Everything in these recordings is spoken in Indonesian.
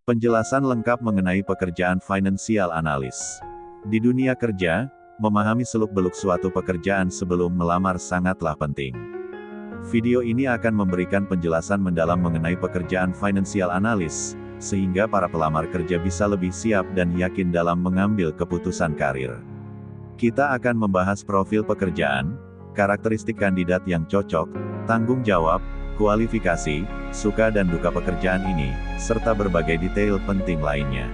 Penjelasan lengkap mengenai pekerjaan financial analyst. Di dunia kerja, memahami seluk-beluk suatu pekerjaan sebelum melamar sangatlah penting. Video ini akan memberikan penjelasan mendalam mengenai pekerjaan financial analyst, sehingga para pelamar kerja bisa lebih siap dan yakin dalam mengambil keputusan karir. Kita akan membahas profil pekerjaan, karakteristik kandidat yang cocok, tanggung jawab, kualifikasi, suka dan duka pekerjaan ini, serta berbagai detail penting lainnya.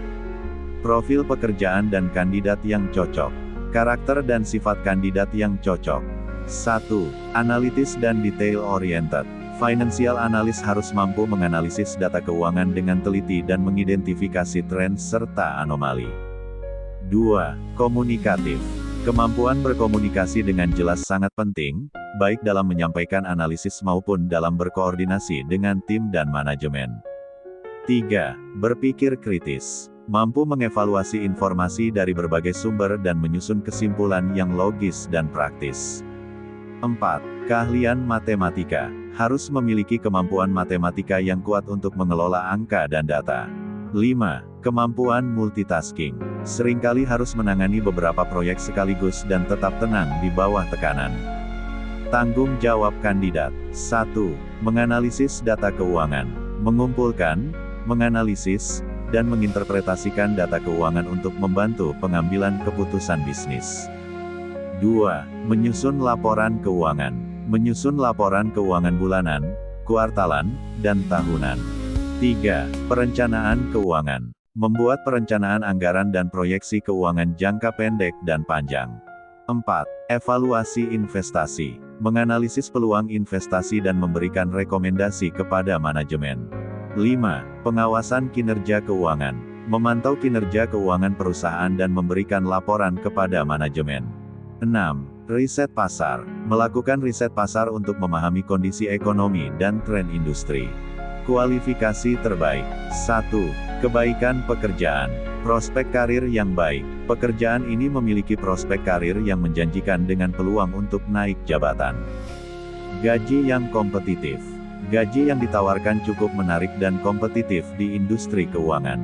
Profil pekerjaan dan kandidat yang cocok. Karakter dan sifat kandidat yang cocok. 1. Analitis dan detail oriented. Financial analyst harus mampu menganalisis data keuangan dengan teliti dan mengidentifikasi tren serta anomali. 2. Komunikatif. Kemampuan berkomunikasi dengan jelas sangat penting, baik dalam menyampaikan analisis maupun dalam berkoordinasi dengan tim dan manajemen. 3. Berpikir kritis. Mampu mengevaluasi informasi dari berbagai sumber dan menyusun kesimpulan yang logis dan praktis. 4. Keahlian matematika. Harus memiliki kemampuan matematika yang kuat untuk mengelola angka dan data. 5. Kemampuan multitasking. Seringkali harus menangani beberapa proyek sekaligus dan tetap tenang di bawah tekanan. Tanggung jawab kandidat. 1. Menganalisis data keuangan. Mengumpulkan, menganalisis, dan menginterpretasikan data keuangan untuk membantu pengambilan keputusan bisnis. 2. Menyusun laporan keuangan. Menyusun laporan keuangan bulanan, kuartalan, dan tahunan. 3. Perencanaan keuangan. Membuat perencanaan anggaran dan proyeksi keuangan jangka pendek dan panjang. 4. Evaluasi investasi. Menganalisis peluang investasi dan memberikan rekomendasi kepada manajemen. 5. Pengawasan kinerja keuangan. Memantau kinerja keuangan perusahaan dan memberikan laporan kepada manajemen. 6. Riset pasar. Melakukan riset pasar untuk memahami kondisi ekonomi dan tren industri. Kualifikasi terbaik. 1. Kebaikan pekerjaan. Prospek karir yang baik. Pekerjaan ini memiliki prospek karir yang menjanjikan dengan peluang untuk naik jabatan. Gaji yang kompetitif. Gaji yang ditawarkan cukup menarik dan kompetitif di industri keuangan.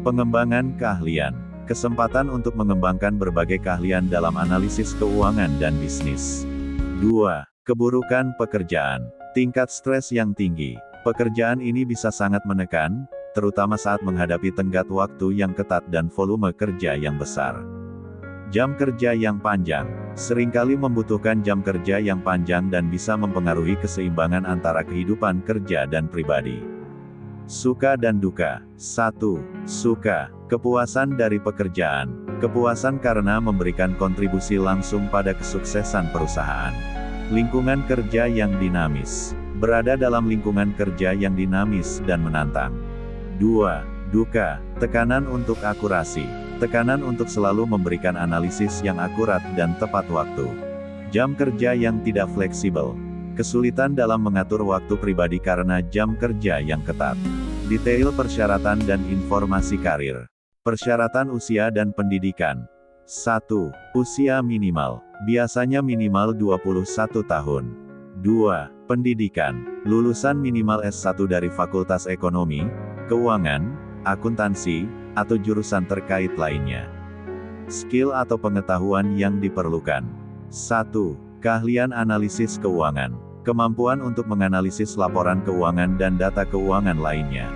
Pengembangan keahlian. Kesempatan untuk mengembangkan berbagai keahlian dalam analisis keuangan dan bisnis. 2. Keburukan pekerjaan. Tingkat stres yang tinggi. Pekerjaan ini bisa sangat menekan, terutama saat menghadapi tenggat waktu yang ketat dan volume kerja yang besar. Jam kerja yang panjang. Seringkali membutuhkan jam kerja yang panjang dan bisa mempengaruhi keseimbangan antara kehidupan kerja dan pribadi. Suka dan duka. 1. Suka. Kepuasan dari pekerjaan. Kepuasan karena memberikan kontribusi langsung pada kesuksesan perusahaan. Lingkungan kerja yang dinamis. Berada dalam lingkungan kerja yang dinamis dan menantang. 2. Duka. Tekanan untuk akurasi. Tekanan untuk selalu memberikan analisis yang akurat dan tepat waktu. Jam kerja yang tidak fleksibel. Kesulitan dalam mengatur waktu pribadi karena jam kerja yang ketat. Detail persyaratan dan informasi karir. Persyaratan usia dan pendidikan. 1. Usia minimal. Biasanya minimal 21 tahun. 2. Pendidikan. Lulusan minimal S1 dari Fakultas Ekonomi, Keuangan, Akuntansi, atau jurusan terkait lainnya. Skill atau pengetahuan yang diperlukan. 1. Keahlian analisis keuangan. Kemampuan untuk menganalisis laporan keuangan dan data keuangan lainnya.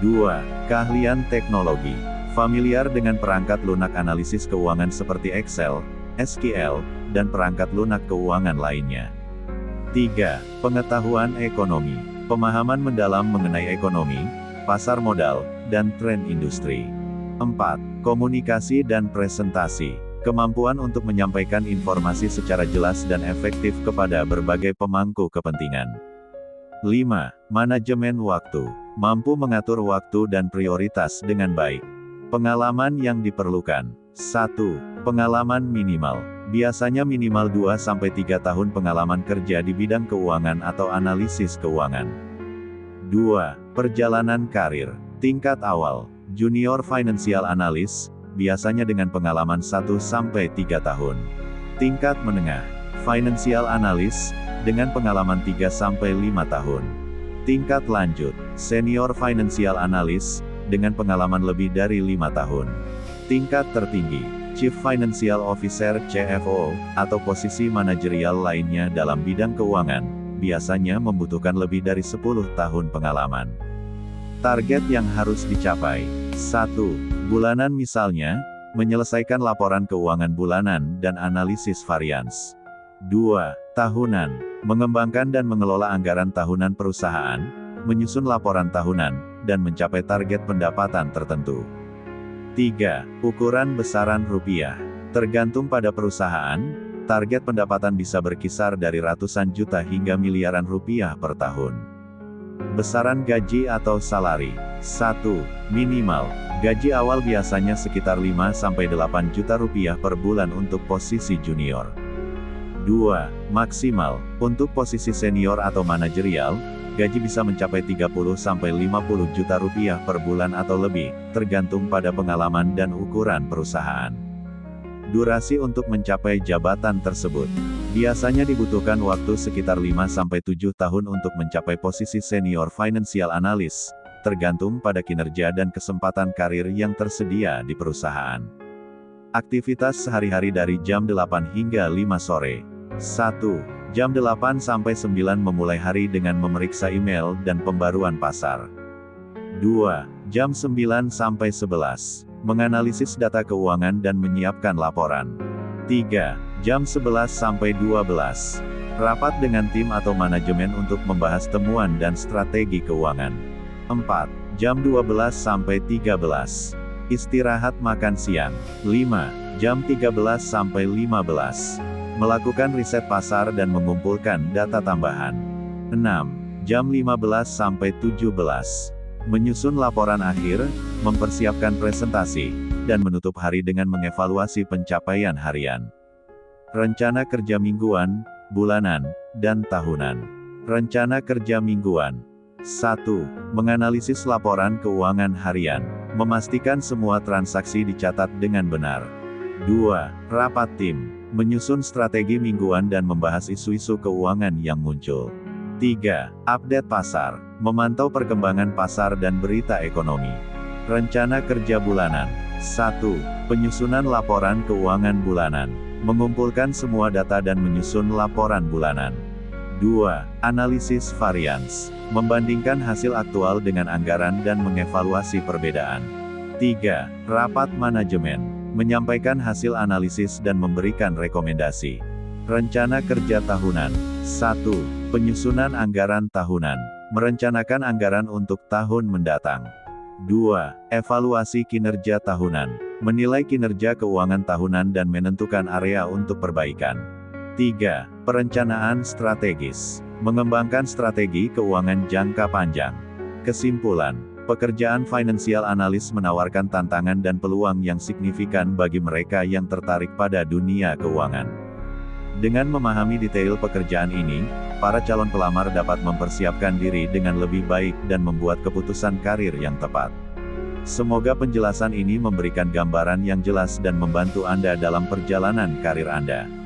2. Keahlian teknologi. Familiar dengan perangkat lunak analisis keuangan seperti Excel, SQL, dan perangkat lunak keuangan lainnya. 3. Pengetahuan ekonomi. Pemahaman mendalam mengenai ekonomi, pasar modal, dan tren industri. 4. Komunikasi dan presentasi. Kemampuan untuk menyampaikan informasi secara jelas dan efektif kepada berbagai pemangku kepentingan. 5. Manajemen waktu. Mampu mengatur waktu dan prioritas dengan baik. Pengalaman yang diperlukan. 1. Pengalaman minimal. Biasanya minimal 2-3 tahun pengalaman kerja di bidang keuangan atau analisis keuangan. 2. Perjalanan karir. Tingkat awal. Junior Financial Analyst, biasanya dengan pengalaman 1-3 tahun. Tingkat menengah. Financial Analyst, dengan pengalaman 3-5 tahun. Tingkat lanjut. Senior Financial Analyst, dengan pengalaman lebih dari 5 tahun. Tingkat tertinggi, Chief Financial Officer (CFO), atau posisi manajerial lainnya dalam bidang keuangan, biasanya membutuhkan lebih dari 10 tahun pengalaman. Target yang harus dicapai. 1. Bulanan, misalnya, menyelesaikan laporan keuangan bulanan dan analisis varians. 2. Tahunan, mengembangkan dan mengelola anggaran tahunan perusahaan, menyusun laporan tahunan, dan mencapai target pendapatan tertentu. 3. Ukuran besaran rupiah. Tergantung pada perusahaan, target pendapatan bisa berkisar dari ratusan juta hingga miliaran rupiah per tahun. Besaran gaji atau salari. 1. Minimal, gaji awal biasanya sekitar 5-8 juta rupiah per bulan untuk posisi junior. 2. Maksimal, untuk posisi senior atau manajerial, gaji bisa mencapai 30-50 juta rupiah per bulan atau lebih, tergantung pada pengalaman dan ukuran perusahaan. Durasi untuk mencapai jabatan tersebut. Biasanya dibutuhkan waktu sekitar 5-7 tahun untuk mencapai posisi senior financial analyst, tergantung pada kinerja dan kesempatan karir yang tersedia di perusahaan. Aktivitas sehari-hari dari jam 8 hingga 5 sore. 1. Jam 8 sampai 9 memulai hari dengan memeriksa email dan pembaruan pasar. 2. Jam 9 sampai 11. Menganalisis data keuangan dan menyiapkan laporan. 3. Jam 11 sampai 12. Rapat dengan tim atau manajemen untuk membahas temuan dan strategi keuangan. 4. Jam 12 sampai 13. Istirahat makan siang. 5. Jam 13 sampai 15. Melakukan riset pasar dan mengumpulkan data tambahan. 6. Jam 15 sampai 17. Menyusun laporan akhir, mempersiapkan presentasi, dan menutup hari dengan mengevaluasi pencapaian harian. Rencana kerja mingguan, bulanan, dan tahunan. Rencana kerja mingguan. 1. Menganalisis laporan keuangan harian, memastikan semua transaksi dicatat dengan benar. 2. Rapat tim, menyusun strategi mingguan dan membahas isu-isu keuangan yang muncul. 3. Update pasar, memantau perkembangan pasar dan berita ekonomi. Rencana kerja bulanan. 1. Penyusunan laporan keuangan bulanan, mengumpulkan semua data dan menyusun laporan bulanan. 2. Analisis varians, membandingkan hasil aktual dengan anggaran dan mengevaluasi perbedaan. 3. Rapat manajemen, menyampaikan hasil analisis dan memberikan rekomendasi. Rencana kerja tahunan. 1. Penyusunan anggaran tahunan, merencanakan anggaran untuk tahun mendatang. 2. Evaluasi kinerja tahunan, menilai kinerja keuangan tahunan dan menentukan area untuk perbaikan. 3. Perencanaan strategis, mengembangkan strategi keuangan jangka panjang. Kesimpulan, pekerjaan financial analyst menawarkan tantangan dan peluang yang signifikan bagi mereka yang tertarik pada dunia keuangan. Dengan memahami detail pekerjaan ini, para calon pelamar dapat mempersiapkan diri dengan lebih baik dan membuat keputusan karir yang tepat. Semoga penjelasan ini memberikan gambaran yang jelas dan membantu Anda dalam perjalanan karir Anda.